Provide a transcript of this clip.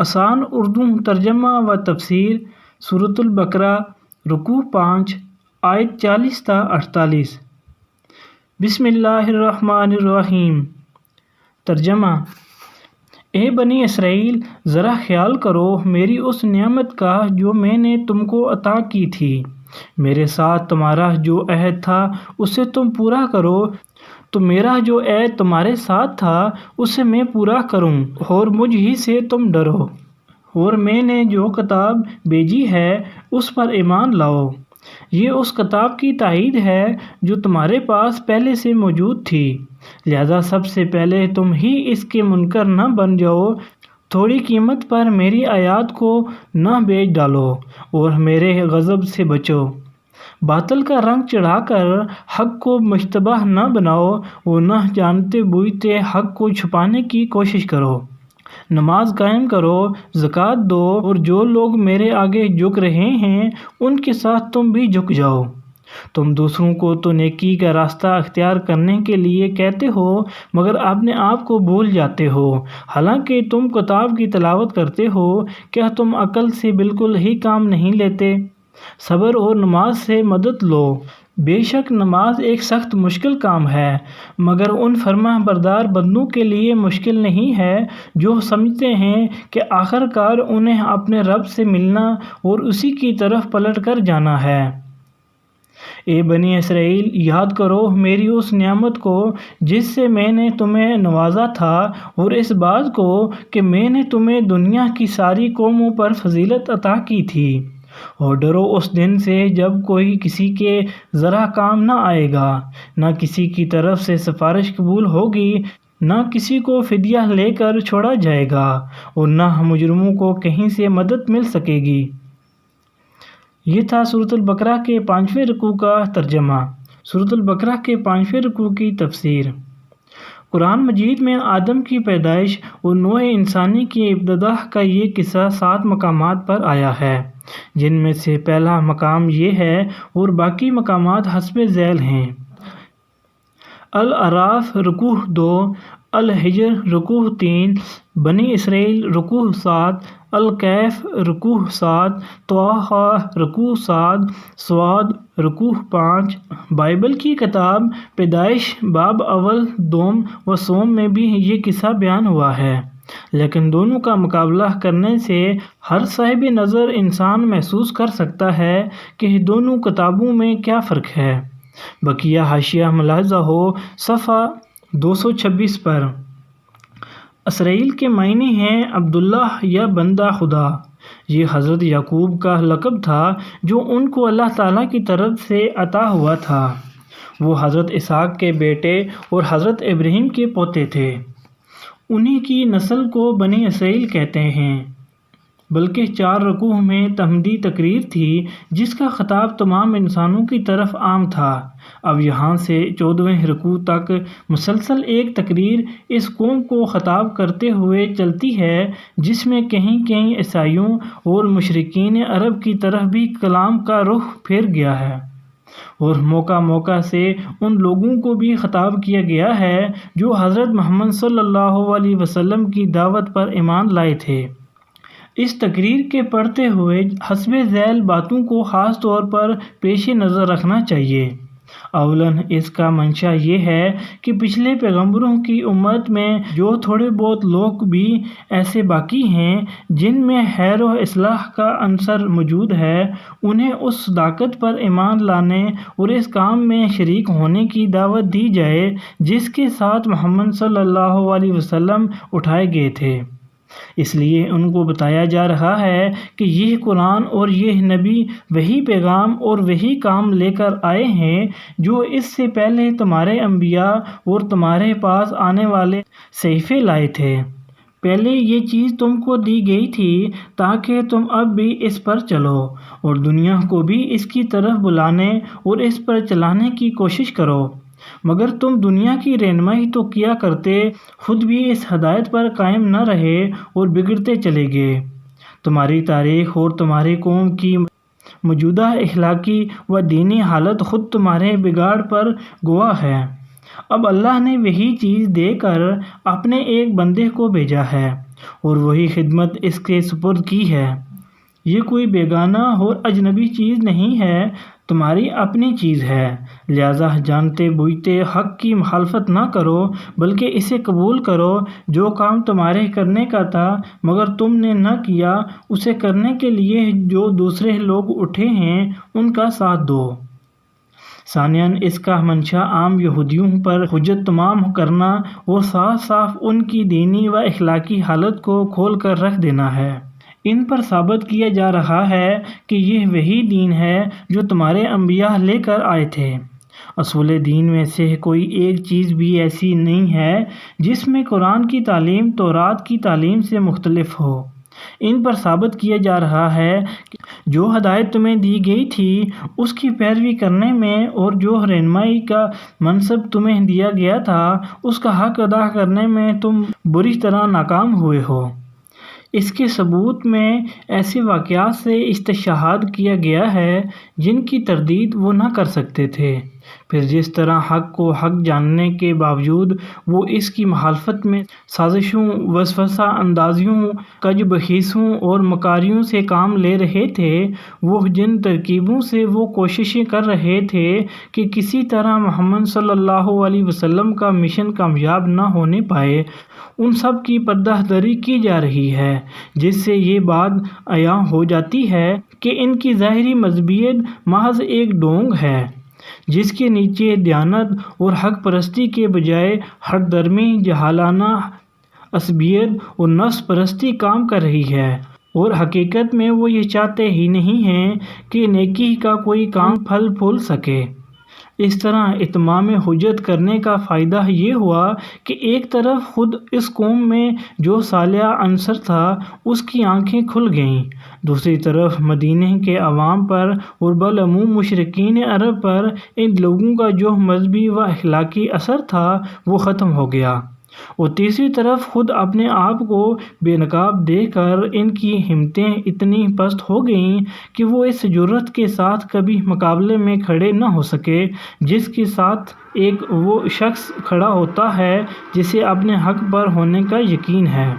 آسان اردو ترجمہ و تفسیر سورۃ البقرہ رکوع 5 آیت 40 تا 48۔ بسم اللہ الرحمن الرحیم۔ ترجمہ: اے بنی اسرائیل، ذرا خیال کرو میری اس نعمت کا جو میں نے تم کو عطا کی تھی۔ میرے ساتھ تمہارا جو عہد تھا اسے تم پورا کرو تو میرا جو عہد تمہارے ساتھ تھا اسے میں پورا کروں، اور مجھ ہی سے تم ڈرو، اور میں نے جو کتاب بھیجی ہے اس پر ایمان لاؤ۔ یہ اس کتاب کی تائید ہے جو تمہارے پاس پہلے سے موجود تھی، لہذا سب سے پہلے تم ہی اس کے منکر نہ بن جاؤ، تھوڑی قیمت پر میری آیات کو نہ بیچ ڈالو، اور میرے غضب سے بچو۔ باطل کا رنگ چڑھا کر حق کو مشتبہ نہ بناؤ، اور نہ جانتے بوجھتے حق کو چھپانے کی کوشش کرو۔ نماز قائم کرو، زکوٰۃ دو، اور جو لوگ میرے آگے جھک رہے ہیں ان کے ساتھ تم بھی جھک جاؤ۔ تم دوسروں کو تو نیکی کا راستہ اختیار کرنے کے لیے کہتے ہو، مگر اپنے آپ کو بھول جاتے ہو، حالانکہ تم کتاب کی تلاوت کرتے ہو۔ کیا تم عقل سے بالکل ہی کام نہیں لیتے؟ صبر اور نماز سے مدد لو۔ بے شک نماز ایک سخت مشکل کام ہے، مگر ان فرما بردار بندوں کے لیے مشکل نہیں ہے جو سمجھتے ہیں کہ آخر کار انہیں اپنے رب سے ملنا اور اسی کی طرف پلٹ کر جانا ہے۔ اے بنی اسرائیل، یاد کرو میری اس نعمت کو جس سے میں نے تمہیں نوازا تھا، اور اس بات کو کہ میں نے تمہیں دنیا کی ساری قوموں پر فضیلت عطا کی تھی، اور ڈرو اس دن سے جب کوئی کسی کے ذرا کام نہ آئے گا، نہ کسی کی طرف سے سفارش قبول ہوگی، نہ کسی کو فدیہ لے کر چھوڑا جائے گا، اور نہ مجرموں کو کہیں سے مدد مل سکے گی۔ یہ تھا سورۃ البقرہ کے 5ویں رکوع کا ترجمہ۔ سورۃ البقرہ کے 5ویں رکوع کی تفسیر۔ قرآن مجید میں آدم کی پیدائش اور نوع انسانی کی ابتدا کا یہ قصہ 7 مقامات پر آیا ہے، جن میں سے پہلا مقام یہ ہے اور باقی مقامات حسب ذیل ہیں۔ الاعراف رکوع 2، الحجر رکوع 3، بنی اسرائیل رکوع 7، الکہف رکوع 7، طٰہٰ رکوع 7، صاد رکوع 5۔ بائبل کی کتاب پیدائش باب اول، دوم و سوم میں بھی یہ قصہ بیان ہوا ہے، لیکن دونوں کا مقابلہ کرنے سے ہر صاحب نظر انسان محسوس کر سکتا ہے کہ دونوں کتابوں میں کیا فرق ہے۔ بقیہ حاشیہ ملاحظہ ہو صفحہ 226 پر۔ اسرائیل کے معنی ہیں عبداللہ یا بندہ خدا۔ یہ حضرت یعقوب کا لقب تھا جو ان کو اللہ تعالیٰ کی طرف سے عطا ہوا تھا۔ وہ حضرت اسحاق کے بیٹے اور حضرت ابراہیم کے پوتے تھے۔ انہی کی نسل کو بنی اسرائیل کہتے ہیں۔ بلکہ 4 رکوع میں تحمدی تقریر تھی جس کا خطاب تمام انسانوں کی طرف عام تھا۔ اب یہاں سے 14ویں رکوع تک مسلسل ایک تقریر اس قوم کو خطاب کرتے ہوئے چلتی ہے، جس میں کہیں کہیں عیسائیوں اور مشرکین عرب کی طرف بھی کلام کا رخ پھیر گیا ہے، اور موقع موقع سے ان لوگوں کو بھی خطاب کیا گیا ہے جو حضرت محمد صلی اللہ علیہ وسلم کی دعوت پر ایمان لائے تھے۔ اس تقریر کے پڑھتے ہوئے حسب ذیل باتوں کو خاص طور پر پیش نظر رکھنا چاہیے۔ اولاً اس کا منشا یہ ہے کہ پچھلے پیغمبروں کی امت میں جو تھوڑے بہت لوگ بھی ایسے باقی ہیں جن میں خیر و اصلاح کا عنصر موجود ہے، انہیں اس صداقت پر ایمان لانے اور اس کام میں شریک ہونے کی دعوت دی جائے جس کے ساتھ محمد صلی اللہ علیہ وسلم اٹھائے گئے تھے۔ اس لیے ان کو بتایا جا رہا ہے کہ یہ قرآن اور یہ نبی وہی پیغام اور وہی کام لے کر آئے ہیں جو اس سے پہلے تمہارے انبیاء اور تمہارے پاس آنے والے صحیفے لائے تھے۔ پہلے یہ چیز تم کو دی گئی تھی تاکہ تم اب بھی اس پر چلو، اور دنیا کو بھی اس کی طرف بلانے اور اس پر چلانے کی کوشش کرو، مگر تم دنیا کی رہنمائی تو کیا کرتے، خود بھی اس ہدایت پر قائم نہ رہے اور بگڑتے چلے گئے۔ تمہاری تاریخ اور تمہاری قوم کی موجودہ اخلاقی و دینی حالت خود تمہارے بگاڑ پر گواہ ہے۔ اب اللہ نے وہی چیز دے کر اپنے ایک بندے کو بھیجا ہے اور وہی خدمت اس کے سپرد کی ہے۔ یہ کوئی بیگانہ اور اجنبی چیز نہیں ہے، تمہاری اپنی چیز ہے، لہذا جانتے بوجھتے حق کی مخالفت نہ کرو بلکہ اسے قبول کرو۔ جو کام تمہارے کرنے کا تھا مگر تم نے نہ کیا، اسے کرنے کے لیے جو دوسرے لوگ اٹھے ہیں ان کا ساتھ دو۔ ثانیاً، اس کا منشا عام یہودیوں پر حجت تمام کرنا اور صاف صاف ان کی دینی و اخلاقی حالت کو کھول کر رکھ دینا ہے۔ ان پر ثابت کیا جا رہا ہے کہ یہ وہی دین ہے جو تمہارے انبیاء لے کر آئے تھے۔ اصول دین میں سے کوئی ایک چیز بھی ایسی نہیں ہے جس میں قرآن کی تعلیم تورات کی تعلیم سے مختلف ہو۔ ان پر ثابت کیا جا رہا ہے کہ جو ہدایت تمہیں دی گئی تھی اس کی پیروی کرنے میں اور جو رہنمائی کا منصب تمہیں دیا گیا تھا اس کا حق ادا کرنے میں تم بری طرح ناکام ہوئے ہو۔ اس کے ثبوت میں ایسے واقعات سے استشہاد کیا گیا ہے جن کی تردید وہ نہ کر سکتے تھے۔ پھر جس طرح حق کو حق جاننے کے باوجود وہ اس کی مخالفت میں سازشوں، وسوسہ اندازیوں، کج بخیسوں اور مکاریوں سے کام لے رہے تھے، وہ جن ترکیبوں سے وہ کوششیں کر رہے تھے کہ کسی طرح محمد صلی اللہ علیہ وسلم کا مشن کامیاب نہ ہونے پائے، ان سب کی پردہ داری کی جا رہی ہے، جس سے یہ بات عیاں ہو جاتی ہے کہ ان کی ظاہری مذہبیت محض ایک ڈھونگ ہے جس کے نیچے دیانت اور حق پرستی کے بجائے ہٹ درمی، جاہلانہ عصبیت اور نفس پرستی کام کر رہی ہے، اور حقیقت میں وہ یہ چاہتے ہی نہیں ہیں کہ نیکی کا کوئی کام پھل پھول سکے۔ اس طرح اتمام حجت کرنے کا فائدہ یہ ہوا کہ ایک طرف خود اس قوم میں جو صالح عنصر تھا اس کی آنکھیں کھل گئیں، دوسری طرف مدینہ کے عوام پر اور بالعموم مشرکین عرب پر ان لوگوں کا جو مذہبی و اخلاقی اثر تھا وہ ختم ہو گیا، اور تیسری طرف خود اپنے آپ کو بے نقاب دیکھ کر ان کی ہمتیں اتنی پست ہو گئیں کہ وہ اس جرأت کے ساتھ کبھی مقابلے میں کھڑے نہ ہو سکے جس کے ساتھ ایک وہ شخص کھڑا ہوتا ہے جسے اپنے حق پر ہونے کا یقین ہے۔